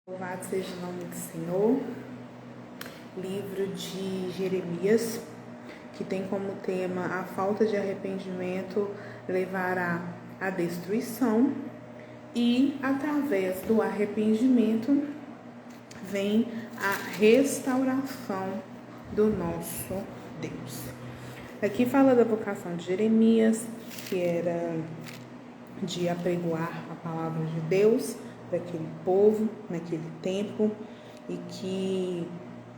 Louvado seja o nome do Senhor. Livro de Jeremias, que tem como tema a falta de arrependimento levará à destruição e através do arrependimento vem a restauração do nosso Deus. Aqui fala da vocação de Jeremias, que era de apregoar a palavra de Deus para aquele povo, naquele tempo, e que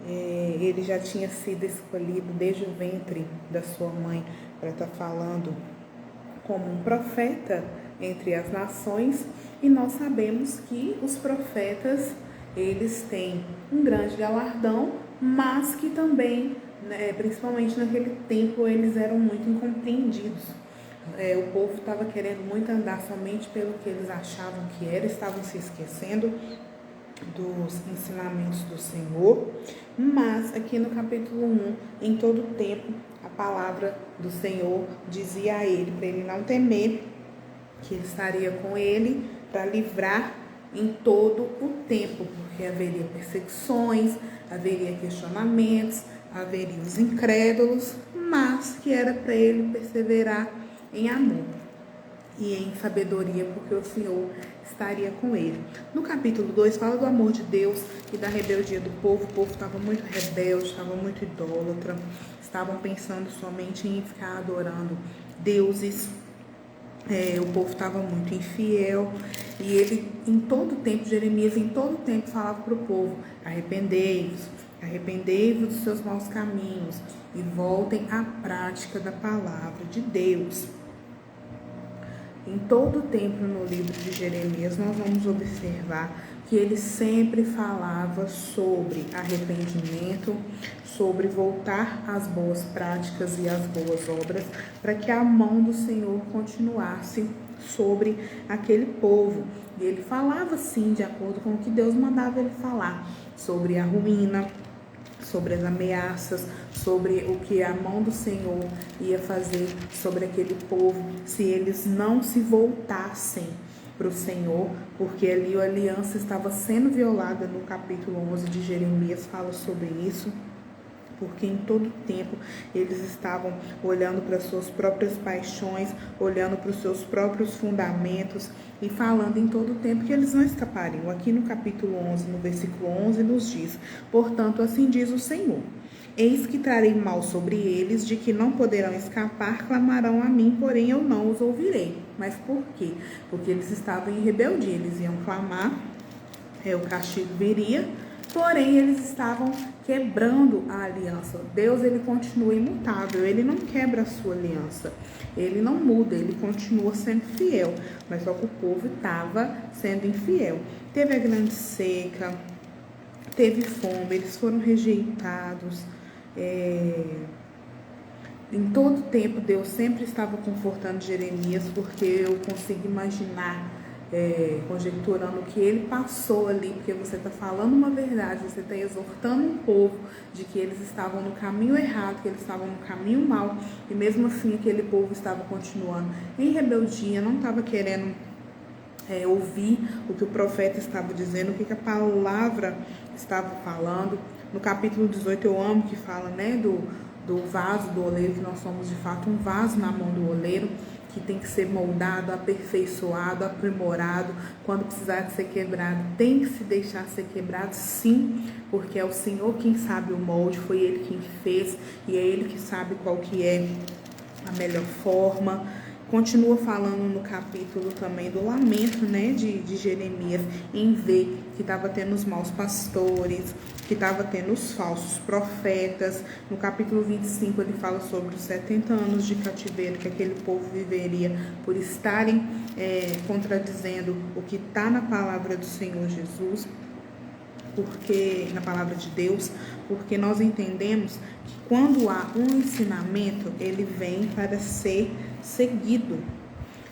ele já tinha sido escolhido desde o ventre da sua mãe para estar falando como um profeta entre as nações, e nós sabemos que os profetas, eles têm um grande galardão, mas que também, principalmente naquele tempo, eles eram muito incompreendidos. O povo estava querendo muito andar somente pelo que eles achavam que era, estavam se esquecendo dos ensinamentos do Senhor. Mas aqui no capítulo 1, em todo tempo, a palavra do Senhor dizia a ele, para ele não temer, que ele estaria com ele para livrar em todo o tempo, porque haveria perseguições, haveria questionamentos, haveria os incrédulos, mas que era para ele perseverar em amor e em sabedoria, porque o Senhor estaria com ele. No capítulo 2 fala do amor de Deus e da rebeldia do povo. O povo estava muito rebelde, estava muito idólatra, estavam pensando somente em ficar adorando deuses. O povo estava muito infiel, e ele, em todo tempo, Jeremias, em todo tempo, falava para o povo: arrependei-vos dos seus maus caminhos e voltem à prática da palavra de Deus. Em todo o tempo no livro de Jeremias, nós vamos observar que ele sempre falava sobre arrependimento, sobre voltar às boas práticas e às boas obras, para que a mão do Senhor continuasse sobre aquele povo. E ele falava, sim, de acordo com o que Deus mandava ele falar, sobre a ruína, sobre as ameaças, sobre o que a mão do Senhor ia fazer sobre aquele povo se eles não se voltassem para o Senhor, porque ali a aliança estava sendo violada. No capítulo 11 de Jeremias fala sobre isso, porque em todo tempo eles estavam olhando para suas próprias paixões, olhando para os seus próprios fundamentos e falando em todo tempo que eles não escapariam. Aqui no capítulo 11, no versículo 11, nos diz: portanto, assim diz o Senhor: eis que trarei mal sobre eles, de que não poderão escapar, clamarão a mim, porém eu não os ouvirei. Mas por quê? Porque eles estavam em rebeldia, eles iam clamar, o castigo viria, porém eles estavam quebrando a aliança. Deus, ele continua imutável, ele não quebra a sua aliança, ele não muda, ele continua sendo fiel, mas só que o povo estava sendo infiel. Teve a grande seca, teve fome, eles foram rejeitados. Em todo tempo Deus sempre estava confortando Jeremias, porque eu consigo imaginar, conjecturando o que ele passou ali, porque você está falando uma verdade, você está exortando um povo de que eles estavam no caminho errado, que eles estavam no caminho mau, e mesmo assim aquele povo estava continuando em rebeldia, não estava querendo ouvir o que o profeta estava dizendo, o que a palavra estava falando. No capítulo 18 eu amo que fala, do vaso do oleiro, que nós somos de fato um vaso na mão do oleiro, que tem que ser moldado, aperfeiçoado, aprimorado. Quando precisar de ser quebrado, tem que se deixar ser quebrado, sim, porque é o Senhor quem sabe o molde, foi Ele quem fez, e é Ele que sabe qual que é a melhor forma. Continua falando no capítulo também do lamento, de Jeremias, em ver que estava tendo os maus pastores, que estava tendo os falsos profetas. No capítulo 25 ele fala sobre os 70 anos de cativeiro que aquele povo viveria por estarem contradizendo o que está na palavra do Senhor Jesus, porque na palavra de Deus, porque nós entendemos que quando há um ensinamento, ele vem para ser seguido.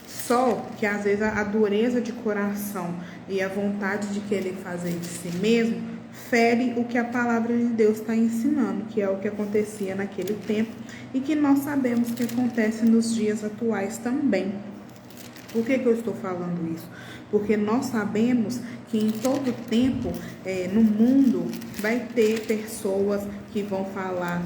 Só que às vezes a dureza de coração e a vontade de querer fazer de si mesmo fere o que a palavra de Deus está ensinando, que é o que acontecia naquele tempo e que nós sabemos que acontece nos dias atuais também. Por que eu estou falando isso? Porque nós sabemos que em todo tempo, no mundo, vai ter pessoas que vão falar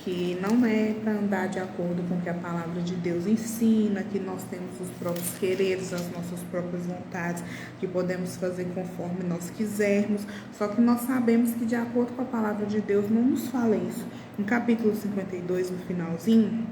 que não é para andar de acordo com o que a palavra de Deus ensina, que nós temos os próprios quereres, as nossas próprias vontades, que podemos fazer conforme nós quisermos. Só que nós sabemos que, de acordo com a palavra de Deus, não nos fala isso. No capítulo 52, no finalzinho,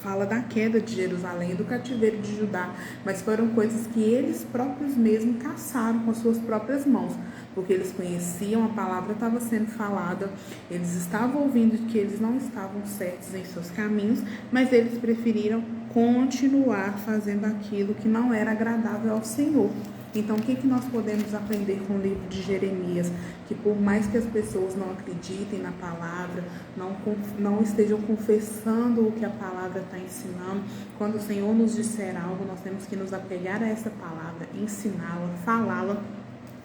fala da queda de Jerusalém, do cativeiro de Judá, mas foram coisas que eles próprios mesmos caçaram com as suas próprias mãos, porque eles conheciam, a palavra estava sendo falada, eles estavam ouvindo que eles não estavam certos em seus caminhos, mas eles preferiram continuar fazendo aquilo que não era agradável ao Senhor. Então, o que nós podemos aprender com o livro de Jeremias? Que por mais que as pessoas não acreditem na palavra, não estejam confessando o que a palavra está ensinando, quando o Senhor nos disser algo, nós temos que nos apegar a essa palavra, ensiná-la, falá-la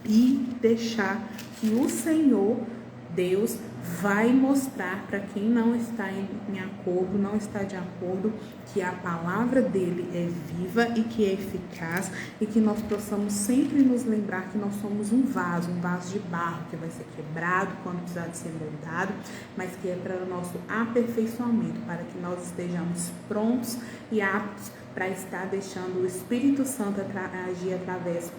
e deixar que o Senhor, Deus, vai mostrar para quem não está em acordo, não está de acordo, que a palavra dele é viva e que é eficaz, e que nós possamos sempre nos lembrar que nós somos um vaso de barro que vai ser quebrado quando precisar de ser moldado, mas que é para o nosso aperfeiçoamento, para que nós estejamos prontos e aptos para estar deixando o Espírito Santo agir através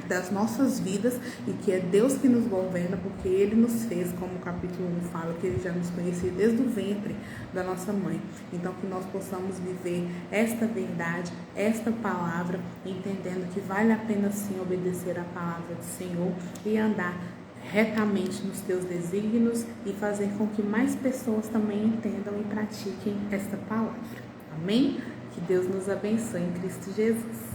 das nossas vidas, e que é Deus que nos governa, porque Ele nos fez, como o capítulo 1 fala, que Ele já nos conhecia desde o ventre da nossa mãe. Então, que nós possamos viver esta verdade, esta palavra, entendendo que vale a pena sim obedecer a palavra do Senhor e andar retamente nos teus desígnios, e fazer com que mais pessoas também entendam e pratiquem esta palavra. Amém? Que Deus nos abençoe em Cristo Jesus.